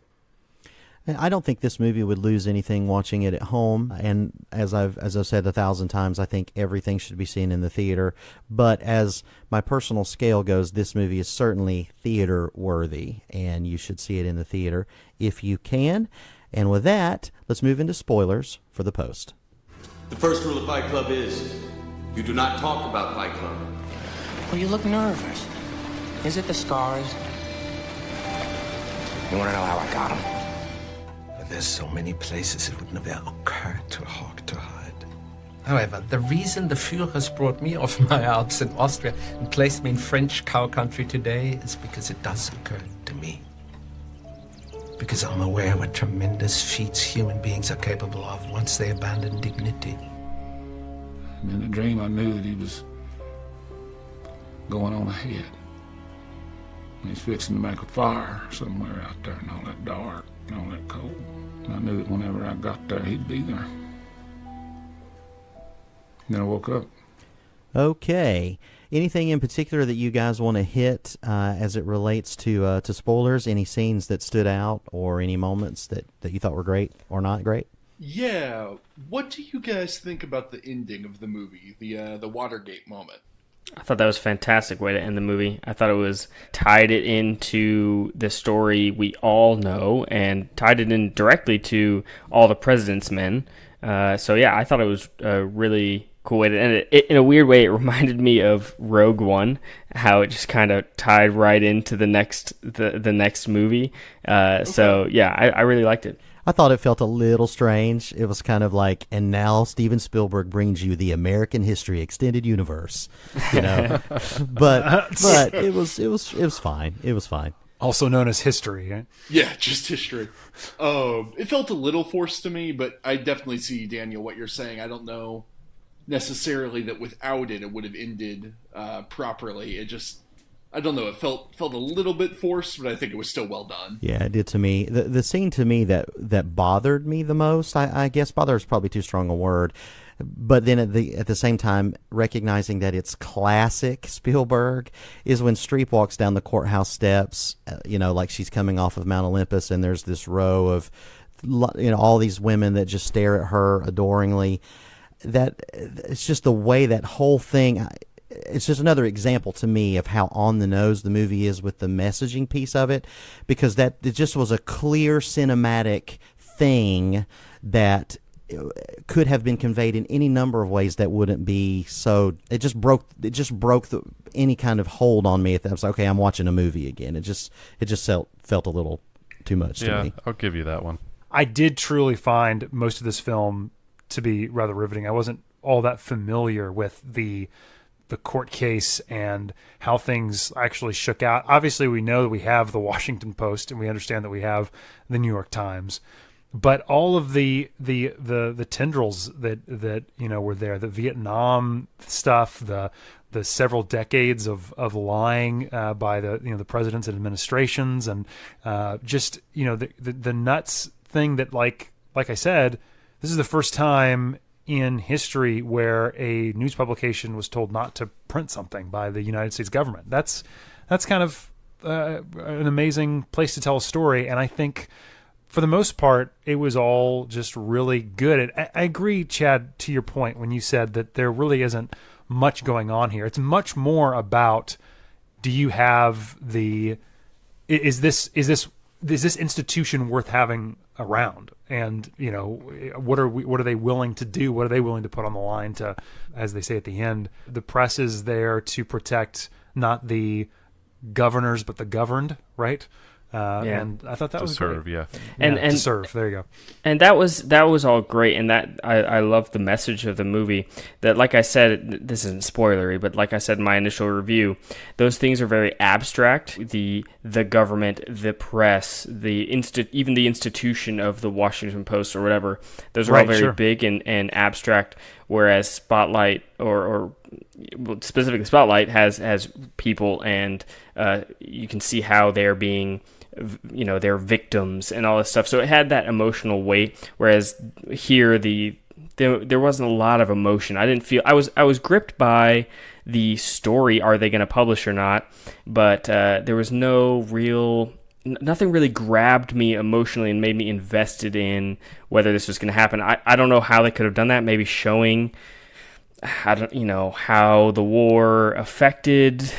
I don't think this movie would lose anything watching it at home. And as I've said 1,000 times, I think everything should be seen in the theater. But as my personal scale goes, this movie is certainly theater worthy, and you should see it in the theater if you can. And with that, let's move into spoilers for the post. The first rule of Fight Club is you do not talk about Fight Club. Well, you look nervous. Is it the scars? You want to know how I got them? There's so many places it would never occur to Hawk to hide. However, the reason the Führers brought me off my Alps in Austria and placed me in French cow country today is because it does occur to me. Because I'm aware what tremendous feats human beings are capable of once they abandon dignity. And in the dream, I knew that he was going on ahead. He's fixing to make a fire somewhere out there in all that dark and all that cold. And I knew that whenever I got there, he'd be there. And then I woke up. Okay. Anything in particular that you guys want to hit as it relates to spoilers? Any scenes that stood out or any moments that you thought were great or not great? Yeah. What do you guys think about the ending of the movie, the Watergate moment? I thought that was a fantastic way to end the movie. I thought it was tied it into the story we all know and tied it in directly to all the President's Men. So yeah, I thought it was a really cool way to end it. In a weird way, it reminded me of Rogue One, how it just kind of tied right into the next movie. So yeah, I really liked it. I thought it felt a little strange. It was kind of like, and now Steven Spielberg brings you the American History Extended Universe, but it was fine. It was fine. Also known as history, right? Yeah, just history. It felt a little forced to me, but I definitely see, Daniel, what you're saying. I don't know necessarily that without it would have ended properly. It just, I don't know, it felt a little bit forced, but I think it was still well done. Yeah, it did to me. The scene to me that bothered me the most, I guess bother is probably too strong a word, but then at the same time, recognizing that it's classic Spielberg, is when Streep walks down the courthouse steps, like she's coming off of Mount Olympus, and there's this row of, all these women that just stare at her adoringly. That it's just the way that whole thing. It's just another example to me of how on the nose the movie is with the messaging piece of it, because that it just was a clear cinematic thing that could have been conveyed in any number of ways that wouldn't be so. It just broke any kind of hold on me. I was like, okay, I'm watching a movie again. It just felt a little too much to me. I'll give you that one. I did truly find most of this film to be rather riveting. I wasn't all that familiar with the court case and how things actually shook out. Obviously, we know that we have the Washington Post and we understand that we have the New York Times, but all of the tendrils that were there, the Vietnam stuff, the several decades of lying by the presidents and administrations, and just the nuts thing that like I said, this is the first time in history where a news publication was told not to print something by the United States government. That's kind of an amazing place to tell a story, and I think for the most part it was all just really good. I agree, Chad, to your point when you said that there really isn't much going on here. It's much more about, do you have is this institution worth having around? And what are they willing to do? What are they willing to put on the line to, as they say at the end, the press is there to protect not the governors but the governed, right? And I thought that was serve, great. And to serve. There you go. And that was all great, and that I love the message of the movie. That, like I said, this isn't spoilery, but like I said in my initial review, those things are very abstract. The government, the press, even the institution of the Washington Post or whatever, those are all very big and abstract. Whereas Spotlight or specifically Spotlight has people, and you can see how they're being, they're victims and all this stuff. So it had that emotional weight. Whereas here, there wasn't a lot of emotion. I didn't feel I was gripped by the story. Are they going to publish or not? But there was nothing really grabbed me emotionally and made me invested in whether this was going to happen. I don't know how they could have done that. Maybe showing how the war affected.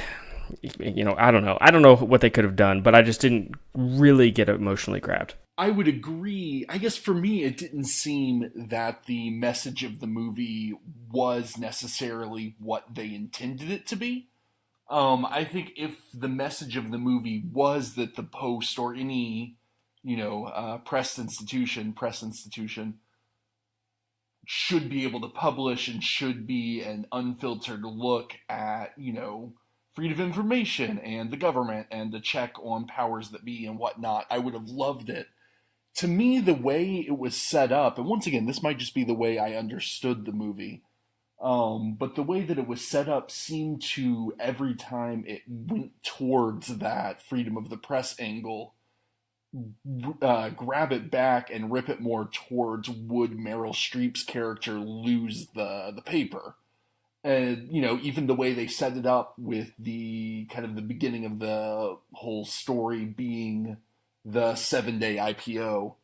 I don't know. I don't know what they could have done, but I just didn't really get emotionally grabbed. I would agree. I guess for me, it didn't seem that the message of the movie was necessarily what they intended it to be. I think if the message of the movie was that the Post or any, press institution should be able to publish and should be an unfiltered look at, freedom of information and the government and the check on powers that be and whatnot, I would have loved it. To me, the way it was set up, and once again, this might just be the way I understood the movie, But the way that it was set up seemed to, every time it went towards that freedom of the press angle, grab it back and rip it more towards would Meryl Streep's character lose the paper. And, even the way they set it up with the kind of the beginning of the whole story being the 7-day IPO.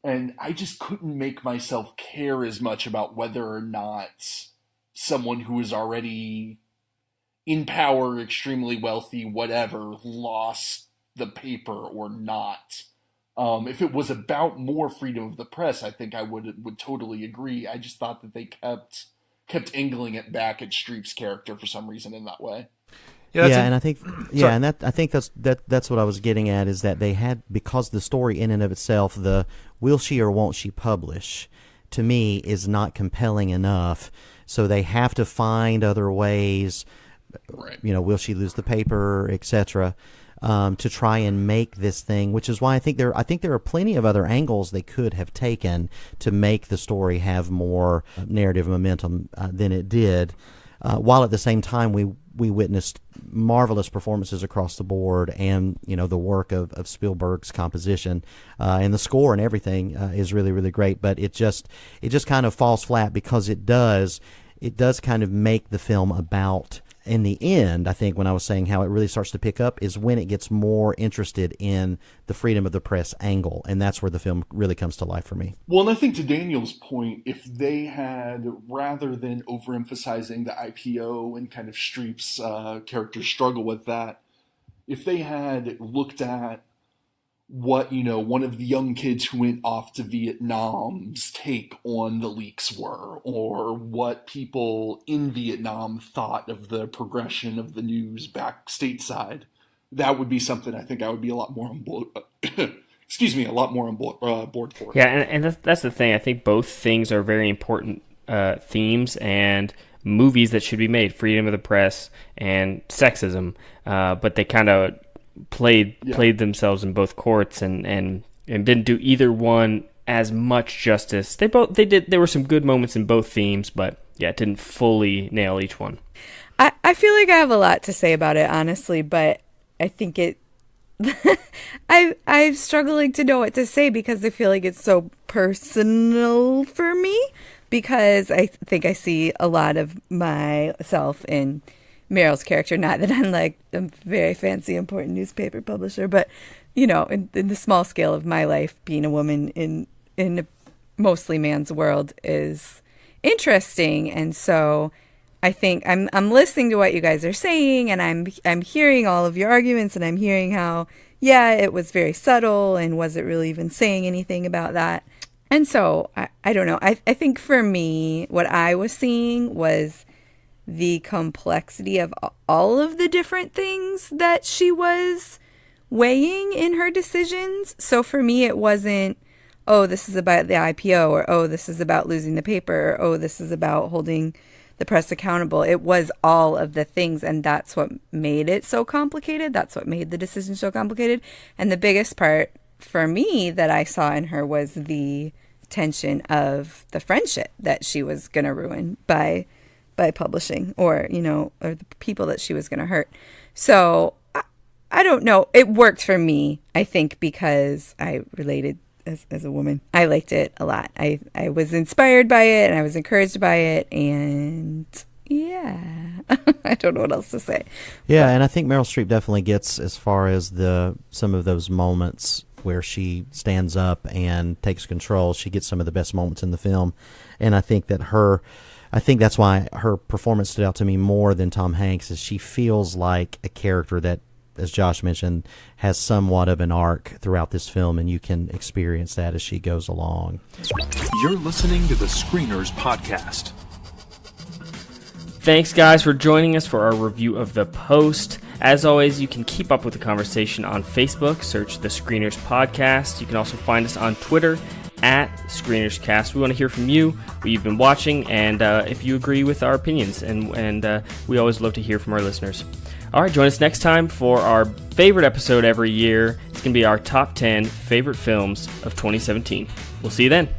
And I just couldn't make myself care as much about whether or not someone who is already in power, extremely wealthy, whatever, lost the paper or not. If it was about more freedom of the press, I think I would totally agree. I just thought that they kept angling it back at Streep's character for some reason in that way. And I think that's what I was getting at, is that they had, because the story in and of itself, the will she or won't she publish, to me is not compelling enough. So they have to find other ways, right. Will she lose the paper, etc., to try and make this thing, which is why I think there are plenty of other angles they could have taken to make the story have more narrative momentum than it did, while at the same time we witnessed marvelous performances across the board, and the work of Spielberg's composition and the score and everything is really, really great. But it just kind of falls flat because it does kind of make the film about, in the end, I think when I was saying how it really starts to pick up is when it gets more interested in the freedom of the press angle, and that's where the film really comes to life for me. Well, and I think to Daniel's point, if they had, rather than overemphasizing the IPO and kind of Streep's character struggle with that, if they had looked at what, one of the young kids who went off to Vietnam's take on the leaks were, or what people in Vietnam thought of the progression of the news back stateside, that would be something I think I would be a lot more on board. Board for. Yeah, and that's the thing. I think both things are very important themes and movies that should be made: freedom of the press and sexism. But they kind of played themselves in both courts and didn't do either one as much justice. There were some good moments in both themes, but it didn't fully nail each one. I feel like I have a lot to say about it, honestly, but I think I'm struggling to know what to say because I feel like it's so personal for me, because I think I see a lot of myself in Meryl's character. Not that I'm like a very fancy, important newspaper publisher, but in the small scale of my life, being a woman in a mostly man's world is interesting. And so I think I'm listening to what you guys are saying, and I'm hearing all of your arguments, and I'm hearing how it was very subtle, and was it really even saying anything about that? And so I don't know. I think for me, what I was seeing was the complexity of all of the different things that she was weighing in her decisions. So for me, it wasn't, oh, this is about the IPO, or oh, this is about losing the paper, or oh, this is about holding the press accountable. It was all of the things, and that's what made it so complicated. That's what made the decision so complicated. And the biggest part for me that I saw in her was the tension of the friendship that she was going to ruin by publishing, or or the people that she was going to hurt. So I don't know. It worked for me, I think, because I related as a woman. I liked it a lot. I was inspired by it, and I was encouraged by it, and I don't know what else to say. Yeah, and I think Meryl Streep definitely gets as far as some of those moments where she stands up and takes control. She gets some of the best moments in the film, and I think that's why her performance stood out to me more than Tom Hanks, is she feels like a character that, as Josh mentioned, has somewhat of an arc throughout this film, and you can experience that as she goes along. You're listening to the Screeners Podcast. Thanks, guys, for joining us for our review of The Post. As always, you can keep up with the conversation on Facebook. Search The Screeners Podcast. You can also find us on Twitter at ScreenersCast. We want to hear from you, what you've been watching, and if you agree with our opinions. And we always love to hear from our listeners. All right, join us next time for our favorite episode every year. It's going to be our top 10 favorite films of 2017. We'll see you then.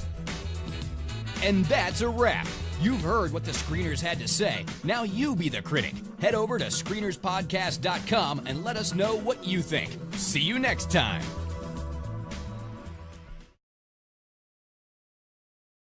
And that's a wrap. You've heard what the screeners had to say. Now you be the critic. Head over to screenerspodcast.com and let us know what you think. See you next time.